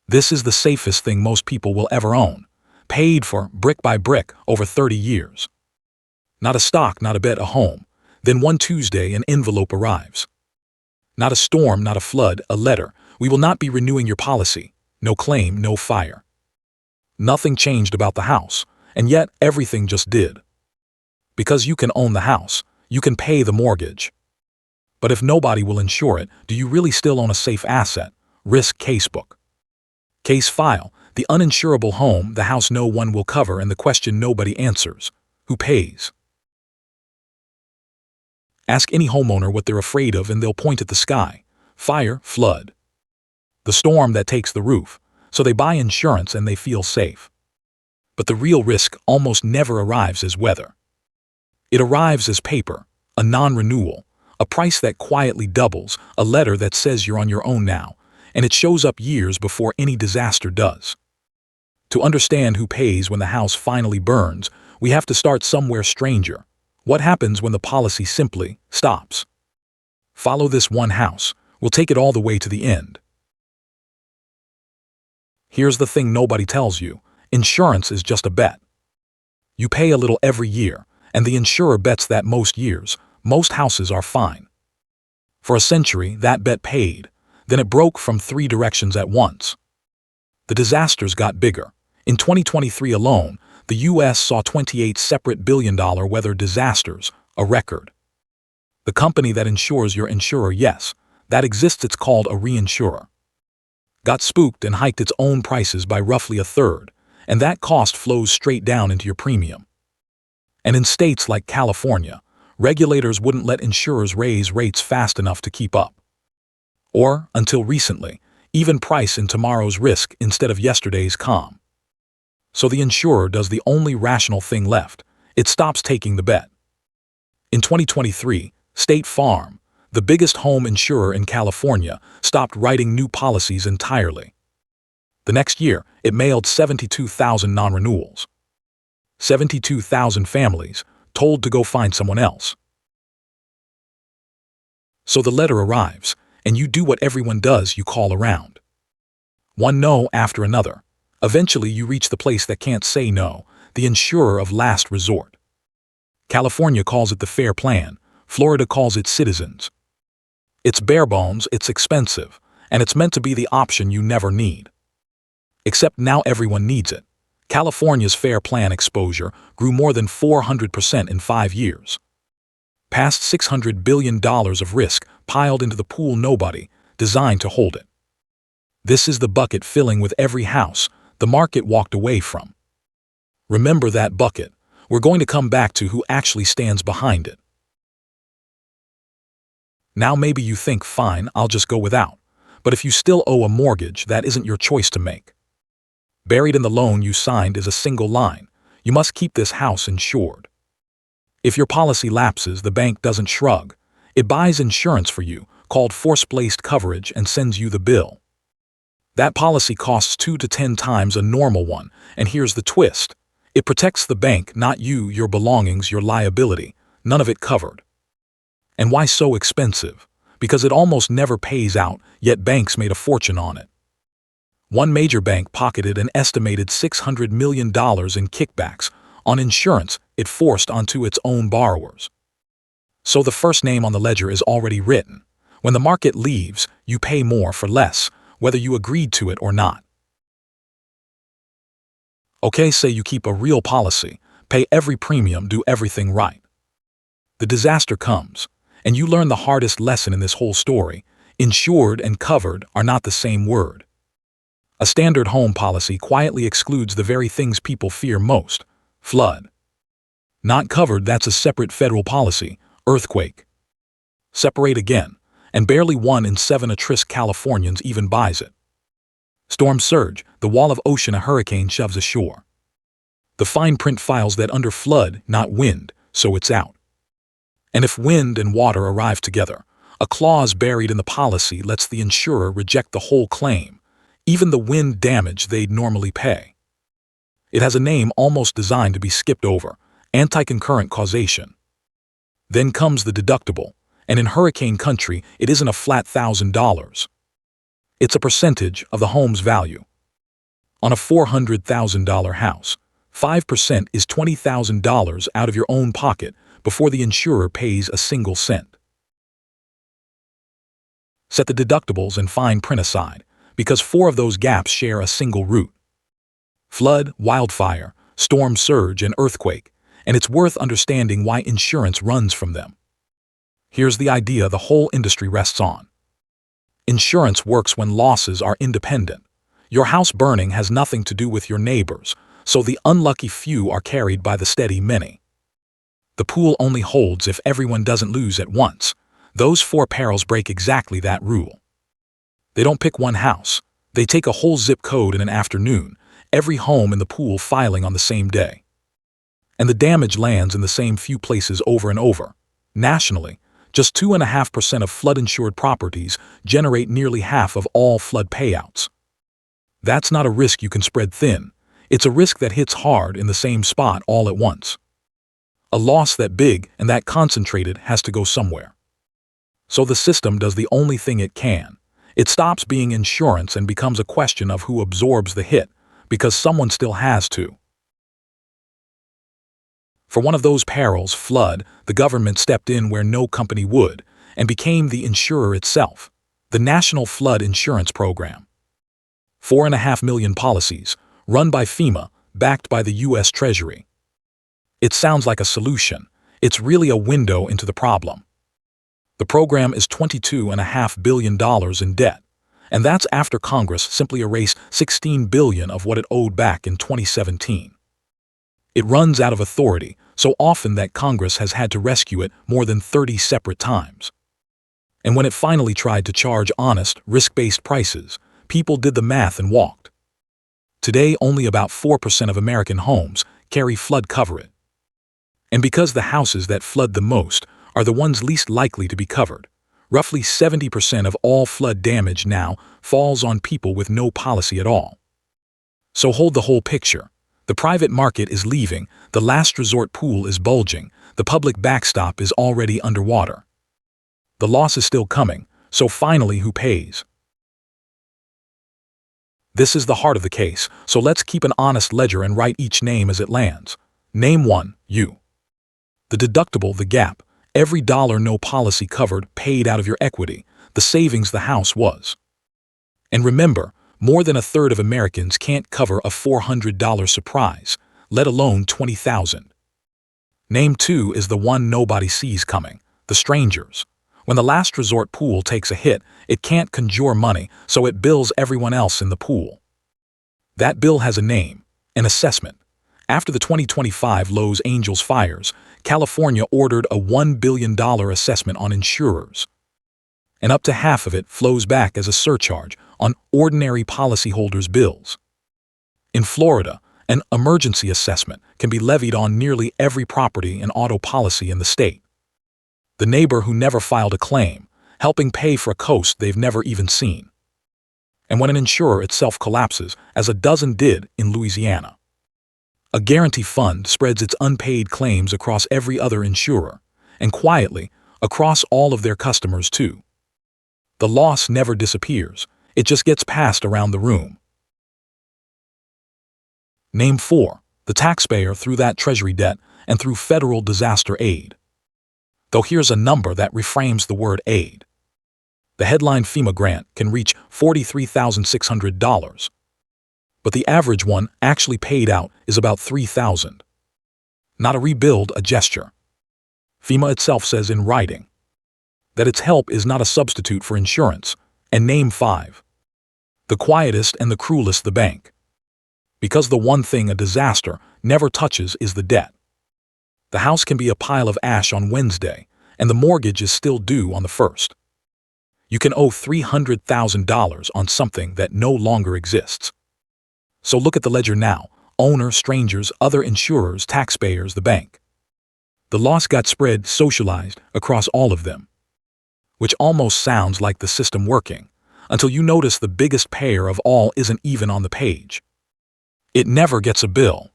This is the safest thing most people will ever own, paid for brick by brick over 30 years. Not a stock, not a bet, a home. Then one Tuesday an envelope arrives. Not a storm, not a flood, a letter. We will not be renewing your policy. No claim, no fire. Nothing changed about the house, and yet everything just did. Because you can own the house, you can pay the mortgage. But if nobody will insure it, do you really still own a safe asset? Risk Casebook. Case file, the uninsurable home, the house no one will cover, and the question nobody answers. Who pays? Ask any homeowner what they're afraid of and they'll point at the sky. Fire, flood. The storm that takes the roof. So they buy insurance and they feel safe. But the real risk almost never arrives as weather. It arrives as paper, a non-renewal, a price that quietly doubles, a letter that says you're on your own now, and it shows up years before any disaster does. To understand who pays when the house finally burns, we have to start somewhere stranger. What happens when the policy simply stops? Follow this one house. We'll take it all the way to the end. Here's the thing nobody tells you. Insurance is just a bet. You pay a little every year, and the insurer bets that most years, most houses are fine. For a century, that bet paid. Then it broke from 3 directions at once. The disasters got bigger. In 2023 alone, the U.S. saw 28 separate billion-dollar weather disasters, a record. The company that insures your insurer, yes, that exists, it's called a reinsurer, got spooked and hiked its own prices by roughly 1/3, and that cost flows straight down into your premium. And in states like California, regulators wouldn't let insurers raise rates fast enough to keep up. Or, until recently, even price in tomorrow's risk instead of yesterday's calm. So the insurer does the only rational thing left. It stops taking the bet. In 2023, State Farm, the biggest home insurer in California, stopped writing new policies entirely. The next year, it mailed 72,000 non-renewals. 72,000 families told to go find someone else. So the letter arrives, and you do what everyone does, you call around. One no after another. Eventually you reach the place that can't say no, the insurer-of-last-resort. California calls it the fair plan, Florida calls it citizens. It's bare bones, it's expensive, and it's meant to be the option you never need. Except now everyone needs it. California's fair plan exposure grew more than 400% in 5 years. Past $600 billion of risk piled into the pool nobody designed to hold it. This is the bucket filling with every house the market walked away from. Remember that bucket. We're going to come back to who actually stands behind it. Now maybe you think, fine, I'll just go without. But if you still owe a mortgage, that isn't your choice to make. Buried in the loan you signed is a single line. You must keep this house insured. If your policy lapses, the bank doesn't shrug. It buys insurance for you, called force-placed coverage, and sends you the bill. That policy costs 2 to 10 times a normal one, and here's the twist. It protects the bank, not you, your belongings, your liability, none of it covered. And why so expensive? Because it almost never pays out, yet banks made a fortune on it. One major bank pocketed an estimated $600 million in kickbacks on insurance it forced onto its own borrowers. So the first name on the ledger is already written. When the market leaves, you pay more for less, whether you agreed to it or not. Okay, say you keep a real policy, pay every premium, do everything right. The disaster comes, and you learn the hardest lesson in this whole story. Insured and covered are not the same word. A standard home policy quietly excludes the very things people fear most: flood. Not covered, that's a separate federal policy, earthquake. Separate again, and barely 1 in 7 at-risk Californians even buys it. Storm surge, the wall of ocean a hurricane shoves ashore. The fine print files that under flood, not wind, so it's out. And if wind and water arrive together, a clause buried in the policy lets the insurer reject the whole claim, even the wind damage they'd normally pay. It has a name almost designed to be skipped over: anti-concurrent causation. Then comes the deductible, and in hurricane country, it isn't a flat $1,000. It's a percentage of the home's value, On a $400,000 house, 5% is $20,000 out of your own pocket before the insurer pays a single cent. Set the deductibles and fine print aside, because 4 of those gaps share a single root: flood, wildfire, storm surge, and earthquake, and it's worth understanding why insurance runs from them. Here's the idea the whole industry rests on. Insurance works when losses are independent. Your house burning has nothing to do with your neighbors, so the unlucky few are carried by the steady many. The pool only holds if everyone doesn't lose at once. Those 4 perils break exactly that rule. They don't pick one house. They take a whole zip code in an afternoon, every home in the pool filing on the same day. And the damage lands in the same few places over and over. Nationally, just 2.5% of flood-insured properties generate nearly half of all flood payouts. That's not a risk you can spread thin. It's a risk that hits hard in the same spot all at once. A loss that big and that concentrated has to go somewhere. So the system does the only thing it can. It stops being insurance and becomes a question of who absorbs the hit, because someone still has to. For one of those perils, flood, the government stepped in where no company would, and became the insurer itself, the National Flood Insurance Program. 4.5 million policies, run by FEMA, backed by the U.S. Treasury. It sounds like a solution. It's really a window into the problem. The program is $22.5 billion in debt, and that's after Congress simply erased $16 billion of what it owed back in 2017. It runs out of authority so often that Congress has had to rescue it more than 30 separate times. And when it finally tried to charge honest, risk-based prices, people did the math and walked. Today, only about 4% of American homes carry flood coverage. And because the houses that flood the most are the ones least likely to be covered, roughly 70% of all flood damage now falls on people with no policy at all. So hold the whole picture. The private market is leaving, the last resort pool is bulging, the public backstop is already underwater. The loss is still coming, so finally who pays? This is the heart of the case, so let's keep an honest ledger and write each name as it lands. Name 1, you. The deductible, the gap. Every dollar no policy covered paid out of your equity, the savings the house was. And remember, more than a third of Americans can't cover a $400 surprise, let alone $20,000. Name 2 is the one nobody sees coming, the strangers. When the last resort pool takes a hit, it can't conjure money, so it bills everyone else in the pool. That bill has a name, an assessment. After the 2025 Los Angeles fires, California ordered a $1 billion assessment on insurers. And up to half of it flows back as a surcharge on ordinary policyholders' bills. In Florida, an emergency assessment can be levied on nearly every property and auto policy in the state. The neighbor who never filed a claim, helping pay for a coast they've never even seen. And when an insurer itself collapses, as a dozen did in Louisiana, a guarantee fund spreads its unpaid claims across every other insurer, and quietly, across all of their customers too. The loss never disappears, it just gets passed around the room. Name 4, the taxpayer through that Treasury debt and through federal disaster aid. Though here's a number that reframes the word aid. The headline FEMA grant can reach $43,600. But the average one actually paid out is about $3,000. Not a rebuild, a gesture. FEMA itself says in writing that its help is not a substitute for insurance. And name 5. The quietest and the cruelest, the bank. Because the one thing a disaster never touches is the debt. The house can be a pile of ash on Wednesday, and the mortgage is still due on the 1st. You can owe $300,000 on something that no longer exists. So look at the ledger now: owner, strangers, other insurers, taxpayers, the bank. The loss got spread, socialized, across all of them. Which almost sounds like the system working, until you notice the biggest payer of all isn't even on the page. It never gets a bill.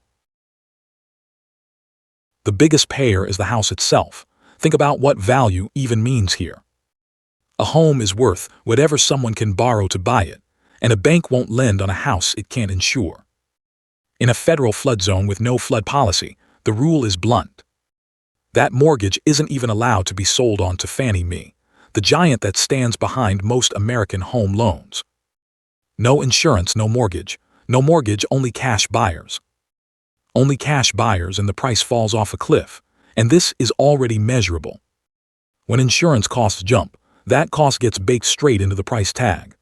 The biggest payer is the house itself. Think about what value even means here. A home is worth whatever someone can borrow to buy it, and a bank won't lend on a house it can't insure. In a federal flood zone with no flood policy, the rule is blunt. That mortgage isn't even allowed to be sold on to Fannie Mae, the giant that stands behind most American home loans. No insurance, no mortgage. No mortgage, only cash buyers. Only cash buyers, and the price falls off a cliff, and this is already measurable. When insurance costs jump, that cost gets baked straight into the price tag.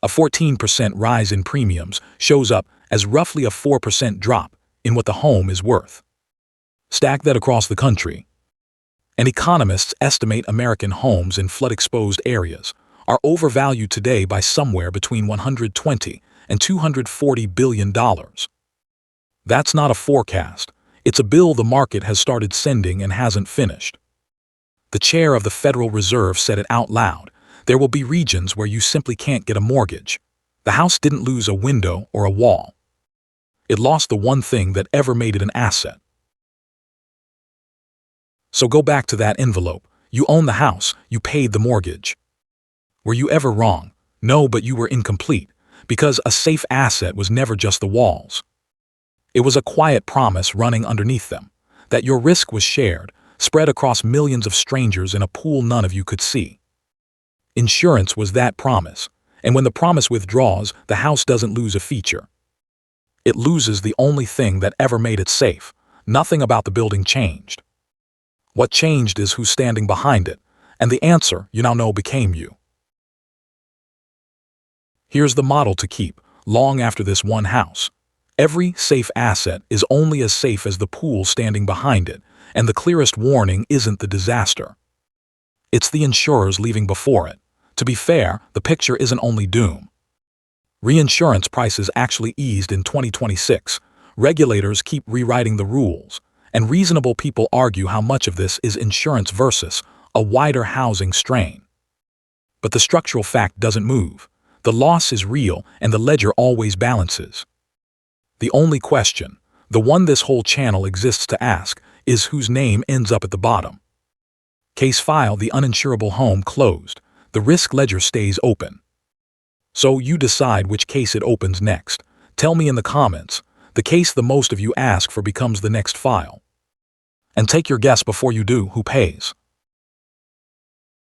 A 14% rise in premiums shows up as roughly a 4% drop in what the home is worth. Stack that across the country, and economists estimate American homes in flood-exposed areas are overvalued today by somewhere between $120 and $240 billion. That's not a forecast. It's a bill the market has started sending and hasn't finished. The chair of the Federal Reserve said it out loud. There will be regions where you simply can't get a mortgage. The house didn't lose a window or a wall. It lost the one thing that ever made it an asset. So go back to that envelope. You own the house, you paid the mortgage. Were you ever wrong? No, but you were incomplete, because a safe asset was never just the walls. It was a quiet promise running underneath them, that your risk was shared, spread across millions of strangers in a pool none of you could see. Insurance was that promise, and when the promise withdraws, the house doesn't lose a feature. It loses the only thing that ever made it safe. Nothing about the building changed. What changed is who's standing behind it, and the answer, you now know, became you. Here's the model to keep, long after this one house. Every safe asset is only as safe as the pool standing behind it, and the clearest warning isn't the disaster. It's the insurers leaving before it. To be fair, the picture isn't only doom. Reinsurance prices actually eased in 2026. Regulators keep rewriting the rules, and reasonable people argue how much of this is insurance versus a wider housing strain. But the structural fact doesn't move. The loss is real, and the ledger always balances. The only question, the one this whole channel exists to ask, is whose name ends up at the bottom. Case file: the uninsurable home closed. The risk ledger stays open. So you decide which case it opens next. Tell me in the comments. The case the most of you ask for becomes the next file. And take your guess before you do, who pays?